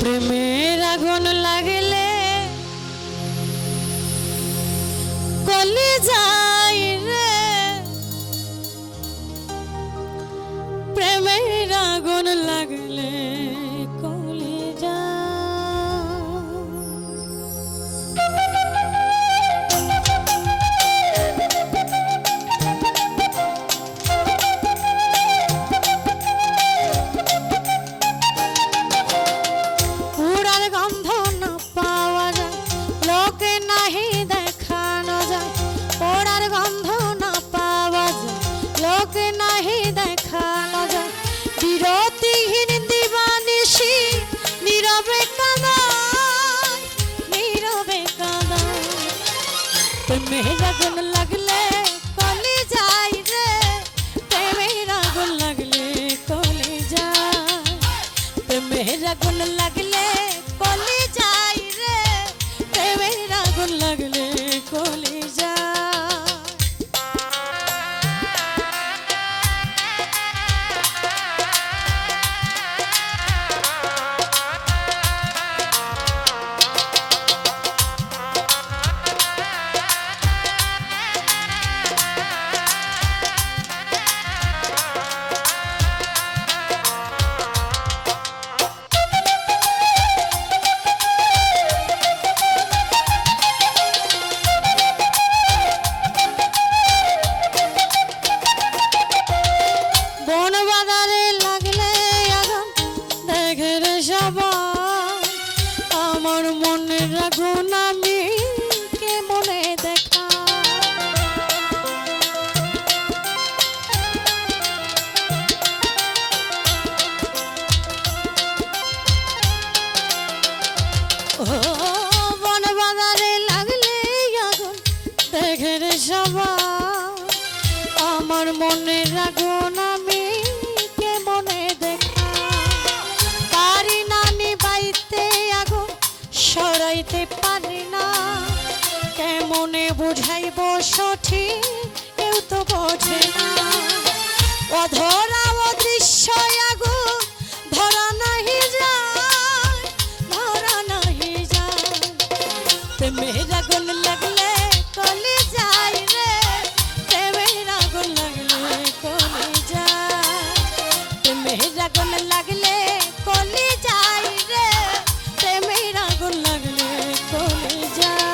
প্রেমের আগুন লাগলে গলে যায় রে, প্রেমের আগুন লাগলে গলে যায়। উড়ার গন্ধ না পাওয়া যায়, লোকে নাহি দেখানো যায়। পোড়ার গন্ধ না পাওয়া যায়, লোকে নাহি দেখানো যায়। বিরতিহীন দিবানিশি নীরবে কাঁদায়, নীরবে কাঁদায়। প্রেমের আগুন লাগলে কলে যায় রে, প্রেমের আগুন লাগলে কলে যায়। প্রেমের আগুন লাগলে কলে যায় রে, প্রেমের আগুন লাগলে কলে যায়। আমার মনের আগুন আমি কেমনে দেখা, ও বন বাজারে লাগলে আগুন দেখে রে সবাই। আমার মনের আগুন আমি কেমনে দেখা, পারি না নিবাইতে আগুন সরাইতে পারি না। কেমনে বুঝাইব সঠিক কেউ তো বোঝে না। অধরা অদৃশ্য আগুন ধরা নাহি যায়, ধরা নাহি যায়। প্রেমের আগুন লাগলে কলে যায় রে, প্রেমের আগুন লাগলে কলে যায়। প্রেমের আগুন লাগলে কলে যায় রে, প্রেমের আগুন লাগলে কলে যায়।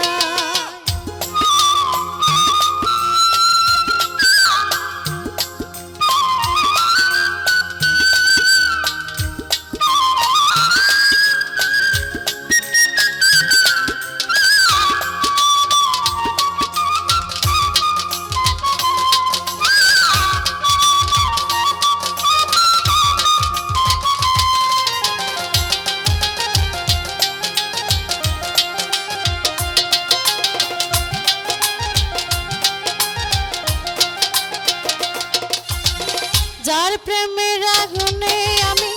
যার প্রেমের আগুনে আমি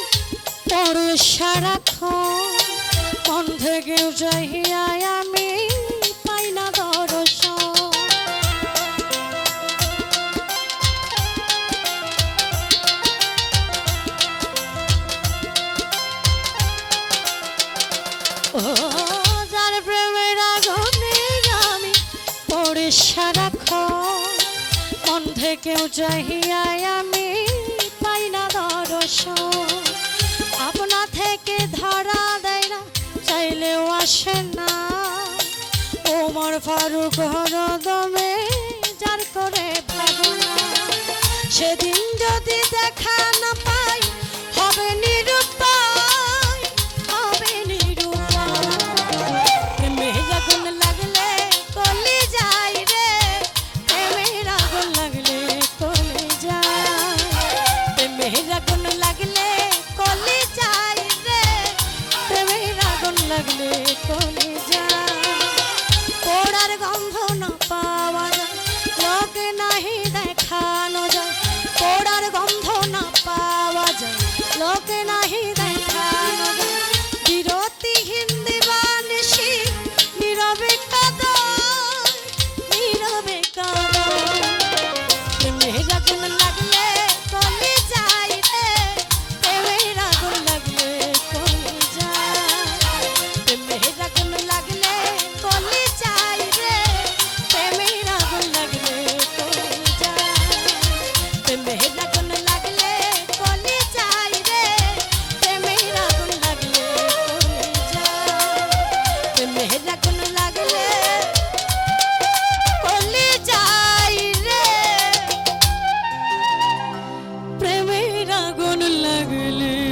পড়ে সারাক্ষণ, মন থেকেও চাহিয়া আমি পাই না দর্শন। ও যার প্রেমের আগুনে আমি পড়ে সারাক্ষণ, মন থেকেও চাহিয়া আমি পাই না দর্শন। আপনা থেকে ধরা দেয় না, চাইলেও আসে না। ওমর ফারুক হরদমে যার করে ভাবনা, সেদিন যদি দেখা না পাই হবে নিরুপায়, হবে নিরুপায়। প্রেমের আগুন লাগলে কলে যায় রে, প্রেমের আগুন লাগলে কলে যায়। প্রেমের আগুন লাগলে কলে যায় রে, প্রেমের আগুন লাগলে কলে যায়। পোড়ার গন্ধ না পাওয়া যায়, লোকে নাহি দেখানো যায়। পোড়ার গন্ধ না পাওয়া আগুন লাগলে